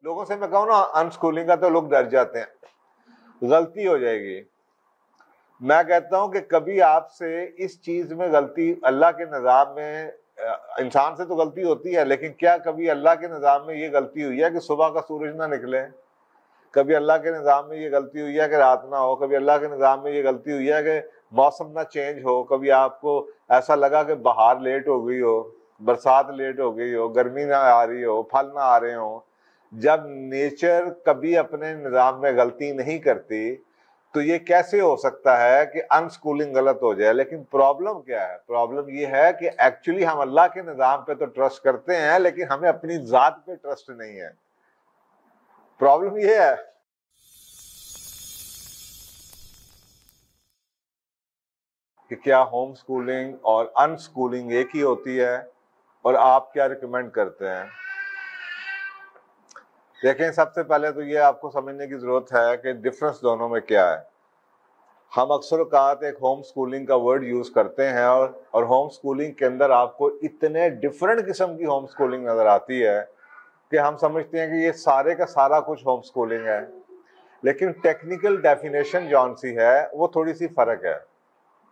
لوگوں سے میں کہوں نا انسکولنگ کا تو لوگ ڈر جاتے ہیں، غلطی ہو جائے گی. میں کہتا ہوں کہ کبھی آپ سے اس چیز میں غلطی، اللہ کے نظام میں انسان سے تو غلطی ہوتی ہے، لیکن کیا کبھی اللہ کے نظام میں یہ غلطی ہوئی ہے کہ صبح کا سورج نہ نکلے؟ کبھی اللہ کے نظام میں یہ غلطی ہوئی ہے کہ رات نہ ہو؟ کبھی اللہ کے نظام میں یہ غلطی ہوئی ہے کہ موسم نہ چینج ہو؟ کبھی آپ کو ایسا لگا کہ بہار لیٹ ہو گئی ہو، برسات لیٹ ہو گئی ہو، گرمی نہ آ رہی ہو، پھل نہ آ رہے ہوں؟ جب نیچر کبھی اپنے نظام میں غلطی نہیں کرتی تو یہ کیسے ہو سکتا ہے کہ انسکولنگ غلط ہو جائے؟ لیکن پرابلم کیا ہے؟ پرابلم یہ ہے کہ ایکچولی ہم اللہ کے نظام پہ تو ٹرسٹ کرتے ہیں، لیکن ہمیں اپنی ذات پہ ٹرسٹ نہیں ہے. پرابلم یہ ہے. کہ کیا ہوم سکولنگ اور ان سکولنگ ایک ہی ہوتی ہے، اور آپ کیا ریکمینڈ کرتے ہیں؟ دیکھیں، سب سے پہلے تو یہ آپ کو سمجھنے کی ضرورت ہے کہ ڈفرنس دونوں میں کیا ہے. ہم اکثر اوقات ایک ہوم سکولنگ کا ورڈ یوز کرتے ہیں، اور ہوم سکولنگ کے اندر آپ کو اتنے ڈفرنٹ قسم کی ہوم سکولنگ نظر آتی ہے کہ ہم سمجھتے ہیں کہ یہ سارے کا سارا کچھ ہوم سکولنگ ہے. لیکن ٹیکنیکل ڈیفینیشن جون سی ہے وہ تھوڑی سی فرق ہے،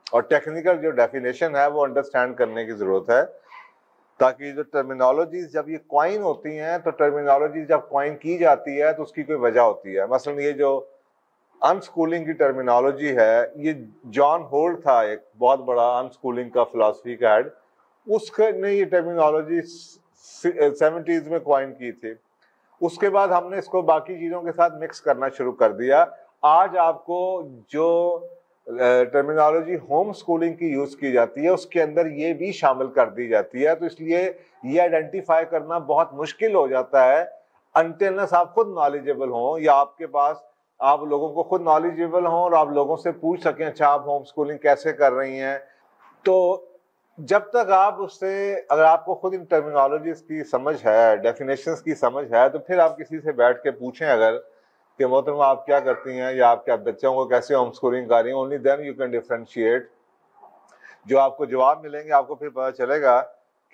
اور ٹیکنیکل جو ڈیفینیشن ہے وہ انڈرسٹینڈ کرنے کی ضرورت ہے، تاکہ جو ٹرمینالوجیز جب یہ کوائن ہوتی ہیں تو ٹرمینالوجیز جب کوائن کی جاتی ہے تو اس کی کوئی وجہ ہوتی ہے. مثلا یہ جو ان سکولنگ کی ٹرمینالوجی ہے، یہ جان ہولٹ تھا ایک بہت بڑا ان سکولنگ کا فلاسفی کا ہیڈ، اس نے یہ ٹرمینالوجی 70s میں کوائن کی تھی. اس کے بعد ہم نے اس کو باقی چیزوں کے ساتھ مکس کرنا شروع کر دیا. آج آپ کو جو ٹرمینالوجی ہوم سکولنگ کی یوز کی جاتی ہے اس کے اندر یہ بھی شامل کر دی جاتی ہے، تو اس لیے یہ آئیڈینٹیفائی کرنا بہت مشکل ہو جاتا ہے انٹلنس آپ خود نالجیبل ہوں، یا آپ کے پاس آپ لوگوں کو خود نالجیبل ہوں اور آپ لوگوں سے پوچھ سکیں اچھا آپ ہوم سکولنگ کیسے کر رہی ہیں. تو جب تک آپ اس سے، اگر آپ کو خود ان ٹرمینالوجیز کی سمجھ ہے، ڈیفینیشنز کی سمجھ ہے، تو پھر آپ کسی سے بیٹھ کے پوچھیں اگر کہ محترمہ آپ کیا کرتی ہیں، یا آپ کے بچوں کو کیسے ہوم سکولنگ کر رہی ہیں، only then you can differentiate. جو آپ کو جواب ملیں گے آپ کو پھر پتہ چلے گا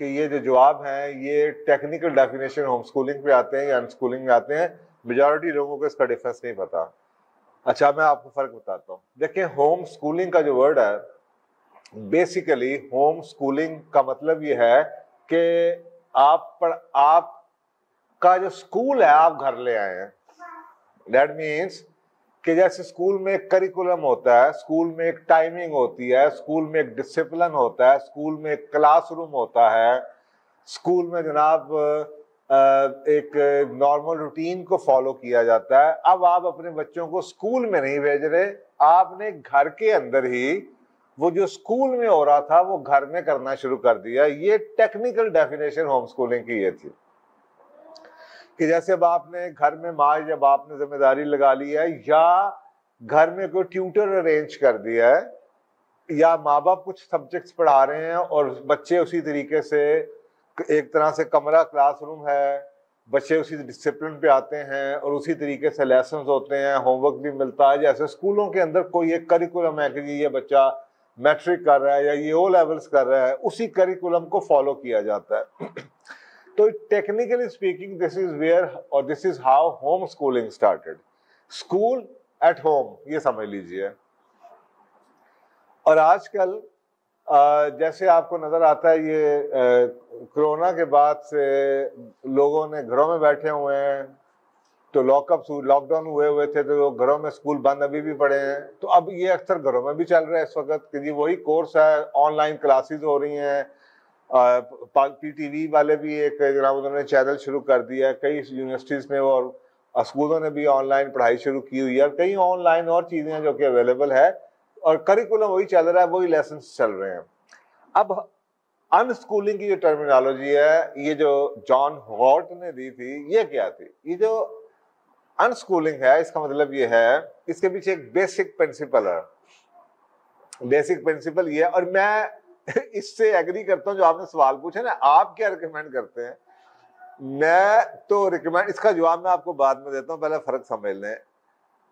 کہ یہ جو جواب ہیں یہ ٹیکنیکل ڈیفینیشن ہوم سکولنگ پہ آتے ہیں یا ان سکولنگ میں آتے ہیں. میجورٹی لوگوں کو اس کا ڈفرینس نہیں پتا. اچھا میں آپ کو فرق بتاتا ہوں. دیکھیں، ہوم سکولنگ کا جو ورڈ ہے، بیسیکلی ہوم سکولنگ کا مطلب یہ ہے کہ آپ کا جو سکول ہے آپ گھر لے آئے ہیں. دیٹ مینس کہ جیسے اسکول میں ایک کریکولم ہوتا ہے، اسکول میں ایک ٹائمنگ ہوتی ہے، اسکول میں ایک ڈسپلن ہوتا ہے، اسکول میں ایک کلاس روم ہوتا ہے، اسکول میں جناب ایک نارمل روٹین کو فالو کیا جاتا ہے. اب آپ اپنے بچوں کو اسکول میں نہیں بھیج رہے، آپ نے گھر کے اندر ہی وہ جو اسکول میں ہو رہا تھا وہ گھر میں کرنا شروع کر دیا. یہ ٹیکنیکل ڈیفینیشن ہوم سکولنگ کی یہ تھی کہ جیسے اب آپ نے گھر میں جب آپ نے ذمہ داری لگا لی ہے، یا گھر میں کوئی ٹیوٹر ارینج کر دیا ہے، یا ماں باپ کچھ سبجیکٹس پڑھا رہے ہیں اور بچے اسی طریقے سے، ایک طرح سے کمرہ کلاس روم ہے، بچے اسی ڈسپلن پہ آتے ہیں اور اسی طریقے سے لیسنز ہوتے ہیں، ہوم ورک بھی ملتا ہے. جیسے اسکولوں کے اندر کوئی ایک کریکولم ہے کہ یہ بچہ میٹرک کر رہا ہے یا یہ او لیولز کر رہا ہے، اسی کریکولم کو فالو کیا جاتا ہے. تو technically speaking this is where اور this is how home schooling started. School at home, یہ سمجھ لیجیے. اور آج کل جیسے آپ کو نظر آتا ہے یہ کرونا کے بعد سے لوگوں نے گھروں میں بیٹھے ہوئے ہیں، تو لاک ڈاؤن ہوئے تھے تو گھروں میں اسکول بند ابھی بھی پڑے ہیں. تو اب یہ اکثر گھروں میں بھی چل رہا ہے اس وقت کہ جی وہی کورس ہے، آن لائن کلاسز ہو رہی ہیں. پی ٹی وی والے بھی ایک جناب انہوں نے چینل شروع کر دیا ہے، کئی یونیورسٹیز میں اور اسکولوں نے بھی آن لائن پڑھائی شروع کی ہوئی ہے، اور کئی آن لائن اور چیزیں ہیں جو کہ اویلیبل ہے، اور کریکولم وہی چل رہا ہے، وہی لیسنس چل رہے ہیں. اب ان سکولنگ کی جو ٹرمینالوجی ہے، یہ جو جان ہارٹ نے دی تھی، یہ کیا تھی؟ یہ جو ان سکولنگ ہے، اس کا مطلب یہ ہے، اس کے پیچھے ایک بیسک پرنسپل ہے. بیسک پرنسپل یہ ہے، اور میں اس سے ایگری کرتا ہوں جو آپ نے سوال پوچھا نا، آپ کیا ریکمینڈ کرتے ہیں؟ میں تو ریکمینڈ، اس کا جواب میں آپ کو بعد میں دیتا ہوں، پہلے فرق سمجھ لیں.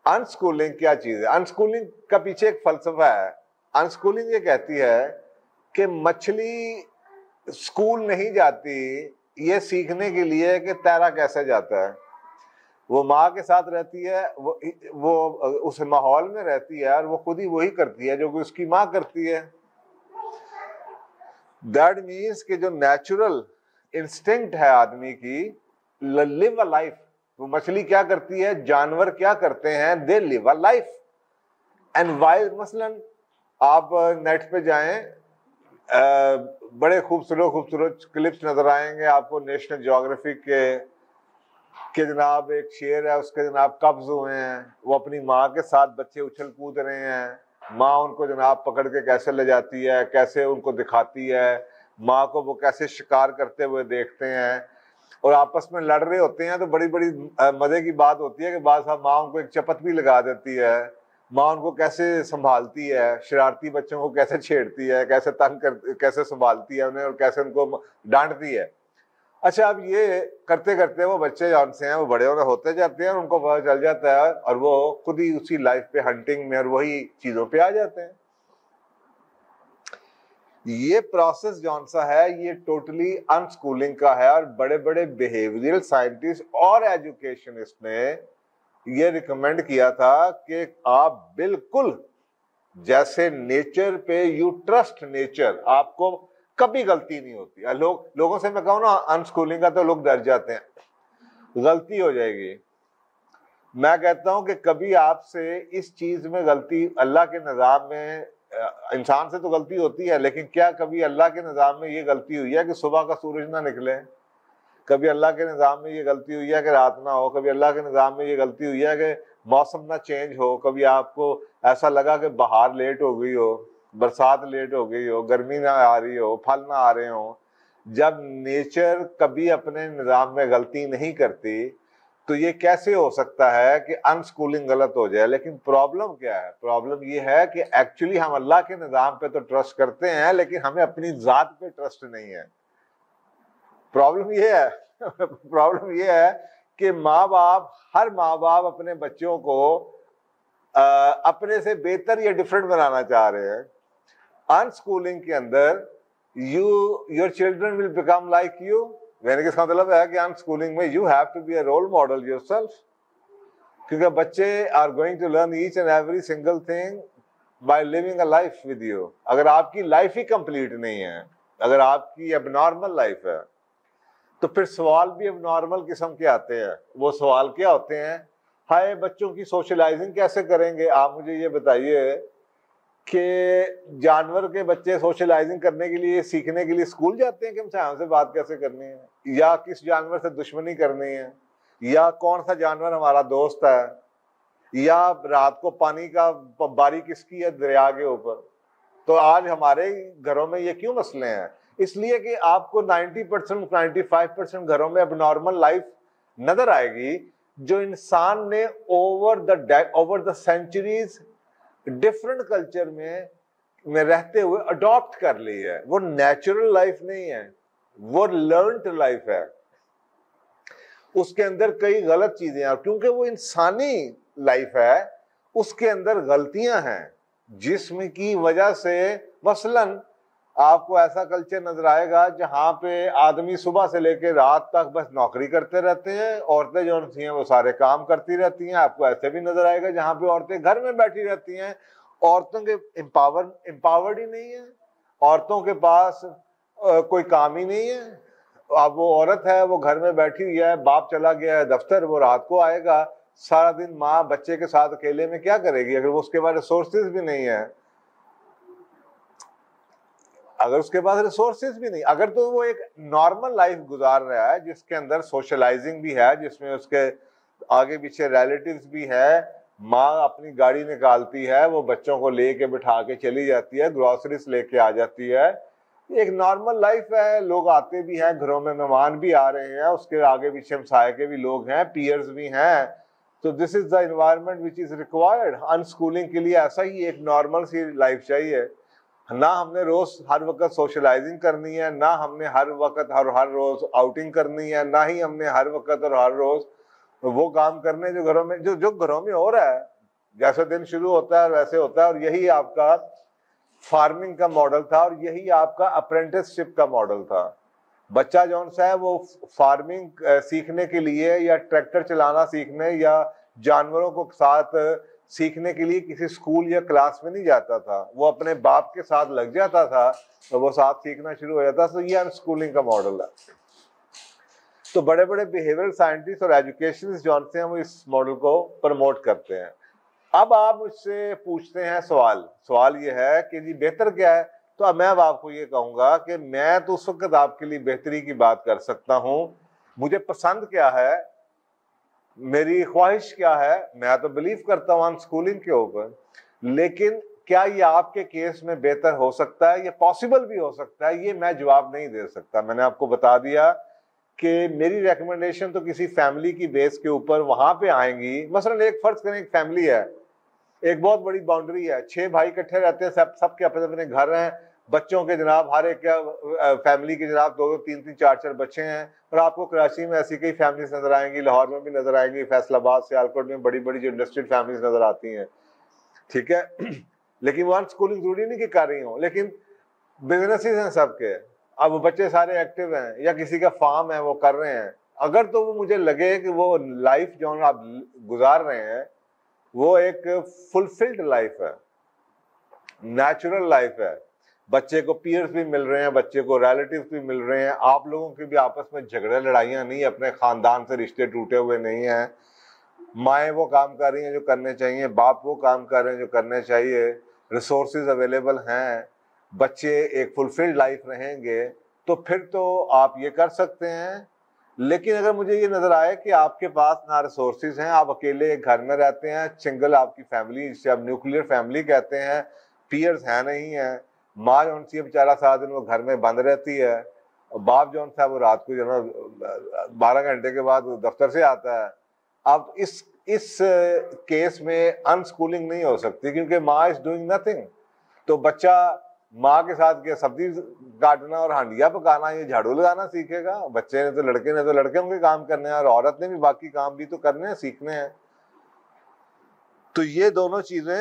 ان سکولنگ کیا چیز ہے؟ ان سکولنگ کا پیچھے ایک فلسفہ ہے. ان سکولنگ یہ کہتی ہے کہ مچھلی سکول نہیں جاتی یہ سیکھنے کے لیے کہ تیرا کیسے جاتا ہے. وہ ماں کے ساتھ رہتی ہے, وہ اس ماحول میں رہتی ہے, اور وہ خود ہی وہی کرتی ہے جو کہ اس کی ماں کرتی ہے. دیٹ مینس کہ جو نیچرل انسٹنکٹ ہے آدمی کی, لیو اے لائف. وہ مچھلی کیا کرتی ہے, جانور کیا کرتے ہیں, دے لیو اے لائف. اینڈ وائل مثلاً آپ نیٹ پہ جائیں, بڑے خوبصورت خوبصورت کلپس نظر آئیں گے آپ کو نیشنل جیوگرافک کے, کہ جناب ایک شیر ہے, اس کے جناب قبض ہوئے ہیں, وہ اپنی ماں کے ساتھ بچے اچھل کود رہے ہیں, ماں ان کو جناب پکڑ کے کیسے لے جاتی ہے, کیسے ان کو دکھاتی ہے, ماں کو وہ کیسے شکار کرتے ہوئے دیکھتے ہیں, اور آپس میں لڑ رہے ہوتے ہیں. تو بڑی بڑی مزے کی بات ہوتی ہے کہ بعض صاحب ماں ان کو ایک چپت بھی لگا دیتی ہے, ماں ان کو کیسے سنبھالتی ہے, شرارتی بچوں کو کیسے چھیڑتی ہے, کیسے تنگ کرتی, کیسے سنبھالتی ہے انہیں, اور کیسے ان کو ڈانٹتی ہے. اچھا, اب یہ کرتے کرتے وہ بچے جون سے ہیں وہ بڑے ہوتے جاتے ہیں, ان کو پتہ چل جاتا ہے, اور وہ خود ہی اسی لائف پہ ہنٹنگ میں اور وہی چیزوں پہ آ جاتے ہیں. یہ پروسیس جون سا ہے یہ ٹوٹلی ان سکولنگ کا ہے, اور بڑے بڑے بیہیویئرل سائنٹسٹ اور ایجوکیشنسٹ نے یہ ریکمینڈ کیا تھا کہ آپ بالکل جیسے نیچر پہ یو ٹرسٹ نیچر, آپ کو کبھی غلطی نہیں ہوتی. لوگوں سے میں کہوں نا ان سکولنگ کا تو لوگ ڈر جاتے ہیں, غلطی ہو جائے گی. میں کہتا ہوں کہ کبھی آپ سے اس چیز میں غلطی, اللہ کے نظام میں انسان سے تو غلطی ہوتی ہے, لیکن کیا کبھی اللہ کے نظام میں یہ غلطی ہوئی ہے کہ صبح کا سورج نہ نکلے؟ کبھی اللہ کے نظام میں یہ غلطی ہوئی ہے کہ رات نہ ہو؟ کبھی اللہ کے نظام میں یہ غلطی ہوئی ہے کہ موسم نہ چینج ہو؟ کبھی آپ کو ایسا لگا کہ بہار لیٹ ہو گئی ہو, برسات لیٹ ہو گئی ہو, گرمی نہ آ رہی ہو, پھل نہ آ رہے ہوں؟ جب نیچر کبھی اپنے نظام میں غلطی نہیں کرتی تو یہ کیسے ہو سکتا ہے کہ ان سکولنگ غلط ہو جائے؟ لیکن پرابلم کیا ہے؟ پرابلم یہ ہے کہ ایکچولی ہم اللہ کے نظام پہ تو ٹرسٹ کرتے ہیں, لیکن ہمیں اپنی ذات پہ ٹرسٹ نہیں ہے. پرابلم یہ ہے کہ ہر ماں باپ اپنے بچوں کو اپنے سے بہتر یا ڈفرینٹ بنانا چاہ رہے ہیں. ان سکولنگ کے اندر your children will become like you. یعنی کہ اس کا مطلب ہے کہ ان سکولنگ میں you have to be a role model yourself, کیونکہ بچے are going to learn each and every single thing by living a life with you. اگر آپ کی لائف ہی کمپلیٹ نہیں ہے, اگر آپ کی اب نارمل لائف ہے, تو پھر سوال بھی اب نارمل قسم کے آتے ہیں. وہ سوال کیا ہوتے ہیں؟ ہائے, بچوں کی سوشلائزنگ کیسے کریں گے؟ آپ مجھے یہ بتائیے کہ جانور کے بچے سوشلائزنگ کرنے کے لیے, سیکھنے کے لیے اسکول جاتے ہیں کہ ہم سے بات کیسے کرنی ہے, یا کس جانور سے دشمنی کرنی ہے, یا کون سا جانور ہمارا دوست ہے, یا رات کو پانی کا باری کس کی ہے دریا کے اوپر. تو آج ہمارے گھروں میں یہ کیوں مسئلے ہیں؟ اس لیے کہ آپ کو 90% 95% گھروں میں اب نارمل لائف نظر آئے گی جو انسان نے over the centuries different culture میں رہتے ہوئے اڈاپٹ کر لی ہے. وہ نیچرل لائف نہیں ہے, وہ لرنڈ لائف ہے. اس کے اندر کئی غلط چیزیں ہیں, کیونکہ وہ انسانی لائف ہے, اس کے اندر غلطیاں ہیں جسم کی وجہ سے. مثلاً آپ کو ایسا کلچر نظر آئے گا جہاں پہ آدمی صبح سے لے کے رات تک بس نوکری کرتے رہتے ہیں, عورتیں جو ہیں وہ سارے کام کرتی رہتی ہیں. آپ کو ایسے بھی نظر آئے گا جہاں پہ عورتیں گھر میں بیٹھی رہتی ہیں, عورتوں کے امپاورڈ ہی نہیں ہے, عورتوں کے پاس کوئی کام ہی نہیں ہے. اب وہ عورت ہے, وہ گھر میں بیٹھی ہوئی ہے, باپ چلا گیا ہے دفتر, وہ رات کو آئے گا, سارا دن ماں بچے کے ساتھ اکیلے میں کیا کرے گی اگر وہ اس کے پاس ریسورسز بھی نہیں ہے؟ اگر تو وہ ایک نارمل لائف گزار رہا ہے جس کے اندر سوشلائزنگ بھی ہے, جس میں اس کے آگے پیچھے ریلیٹیوز بھی ہے, ماں اپنی گاڑی نکالتی ہے, وہ بچوں کو لے کے بٹھا کے چلی جاتی ہے, گروسریز لے کے آ جاتی ہے, ایک نارمل لائف ہے. لوگ آتے بھی ہیں گھروں میں, مہمان بھی آ رہے ہیں, اس کے آگے پیچھے ہمسائے کے بھی لوگ ہیں, پیئرز بھی ہیں. تو this is the environment which is required. Unschooling کے لیے ایسا ہی ایک نارمل سی لائف چاہیے. نہ ہم نے روز ہر وقت سوشلائزنگ کرنی ہے, نہ ہم نے ہر وقت ہر روز آؤٹنگ کرنی ہے, نہ ہی ہم نے ہر وقت اور ہر روز وہ کام کرنے جو گھروں میں جو گھروں میں ہو رہا ہے. جیسے دن شروع ہوتا ہے اور ویسے ہوتا ہے. اور یہی آپ کا فارمنگ کا ماڈل تھا, اور یہی آپ کا اپرینٹس شپ کا ماڈل تھا. بچہ جو ہے وہ فارمنگ سیکھنے کے لیے یا ٹریکٹر چلانا سیکھنے یا جانوروں کو ساتھ سیکھنے کے لیے کسی اسکول یا کلاس میں نہیں جاتا تھا، وہ اپنے باپ کے ساتھ لگ جاتا تھا اور وہ ساتھ سیکھنا شروع ہو جاتا. تو یہ ان اسکولنگ کا ماڈل ہے. تو بڑے بڑے بیہیویئرل سائنٹسٹ اور ایجوکیشنسٹ جو ہیں وہ اس ماڈل کو پروموٹ کرتے ہیں. اب آپ مجھ سے پوچھتے ہیں سوال یہ ہے کہ جی بہتر کیا ہے؟ تو اب میں اب آپ کو یہ کہوں گا کہ میں تو اس وقت آپ کے لیے بہتری کی بات کر سکتا ہوں. مجھے پسند کیا ہے، میری خواہش کیا ہے، میں تو بلیو کرتا ہوں ان اسکولنگ کے اوپر. لیکن کیا یہ آپ کے کیس میں بہتر ہو سکتا ہے؟ یہ پاسبل بھی ہو سکتا ہے، یہ میں جواب نہیں دے سکتا. میں نے آپ کو بتا دیا کہ میری ریکمنڈیشن تو کسی فیملی کی بیس کے اوپر وہاں پہ آئیں گی. مثلا ایک فرض کریں ایک فیملی ہے، ایک بہت بڑی باؤنڈری ہے، 6 بھائی اکٹھے رہتے ہیں، سب کے اپنے اپنے گھر ہیں، بچوں کے جناب ہر ایک فیملی کے جناب 2 3 4 بچے ہیں. اور آپ کو کراچی میں ایسی کئی فیملیز نظر آئیں گی، لاہور میں بھی نظر آئیں گی، فیصل آباد سیالکوٹ میں بڑی بڑی جو انڈسٹریل فیملیز نظر آتی ہیں. ٹھیک ہے، لیکن وہ اسکولنگ ضروری نہیں کہ کر رہی ہوں، لیکن بزنسز ہیں سب کے. اب بچے سارے ایکٹیو ہیں یا کسی کا فارم ہے وہ کر رہے ہیں. اگر تو وہ مجھے لگے کہ وہ لائف جو آپ گزار رہے ہیں وہ ایک فلفلڈ لائف ہے، نیچرل لائف ہے، بچے کو پیئرز بھی مل رہے ہیں، بچے کو ریلیٹیوز بھی مل رہے ہیں، آپ لوگوں کے بھی آپس میں جھگڑے لڑائیاں نہیں، اپنے خاندان سے رشتے ٹوٹے ہوئے نہیں ہیں، مائیں وہ کام کر رہی ہیں جو کرنے چاہیے، باپ وہ کام کر رہے ہیں جو کرنے چاہیے، ریسورسز اویلیبل ہیں، بچے ایک فلفلڈ لائف رہیں گے، تو پھر تو آپ یہ کر سکتے ہیں. لیکن اگر مجھے یہ نظر آئے کہ آپ کے پاس نہ ریسورسز ہیں، آپ اکیلے گھر میں رہتے ہیں، سنگل آپ کی فیملی جسے آپ نیوکلیر فیملی کہتے ہیں، پیئرز ہیں نہیں ہیں، ماں جو سی بیچارہ سارا دن وہ گھر میں بند رہتی ہے، اور باپ جو ہے وہ رات کو 12 گھنٹے کے بعد دفتر سے آتا ہے. اب اس کیس میں ان اسکولنگ نہیں ہو سکتی کیونکہ ماں از ڈوئنگ نتھنگ. تو بچہ ماں کے ساتھ کیا سبزی کاٹنا اور ہانڈیا پکانا، یہ جھاڑو لگانا سیکھے گا؟ بچے نے تو لڑکے کے کام کرنے ہیں، اور عورت نے بھی باقی کام بھی تو کرنے ہیں، سیکھنے ہیں. تو یہ دونوں چیزیں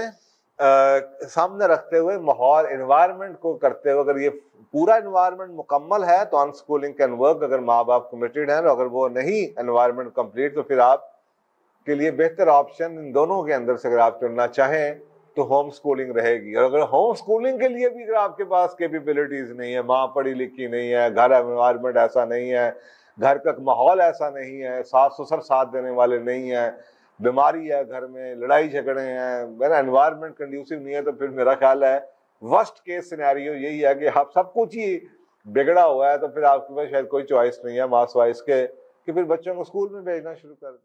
سامنے رکھتے ہوئے ماحول انوائرمنٹ کو کرتے ہوئے، اگر یہ پورا انوائرمنٹ مکمل ہے تو ان اسکولنگ کین ورک. اگر ماں باپ کمیٹڈ ہیں، اگر وہ نہیں انوائرمنٹ کمپلیٹ، تو پھر آپ کے لیے بہتر آپشن ان دونوں کے اندر سے اگر آپ چننا چاہیں تو ہوم سکولنگ رہے گی. اور اگر ہوم سکولنگ کے لیے بھی اگر آپ کے پاس کیپیبلٹیز نہیں ہے، ماں پڑھی لکھی نہیں ہے، گھر انوائرمنٹ ایسا نہیں ہے، گھر کا ماحول ایسا نہیں ہے، ساس سسر ساتھ دینے والے نہیں ہیں، بیماری ہے گھر میں، لڑائی جھگڑے ہیں، میرا انوائرمنٹ کنڈیوسو نہیں ہے، تو پھر میرا خیال ہے ورسٹ کیس سینیریو یہی ہے کہ آپ سب کچھ ہی بگڑا ہوا ہے. تو پھر آپ کے پاس شاید کوئی چوائس نہیں ہے ماس وائس کے کہ پھر بچوں کو اسکول میں بھیجنا شروع کر دیں.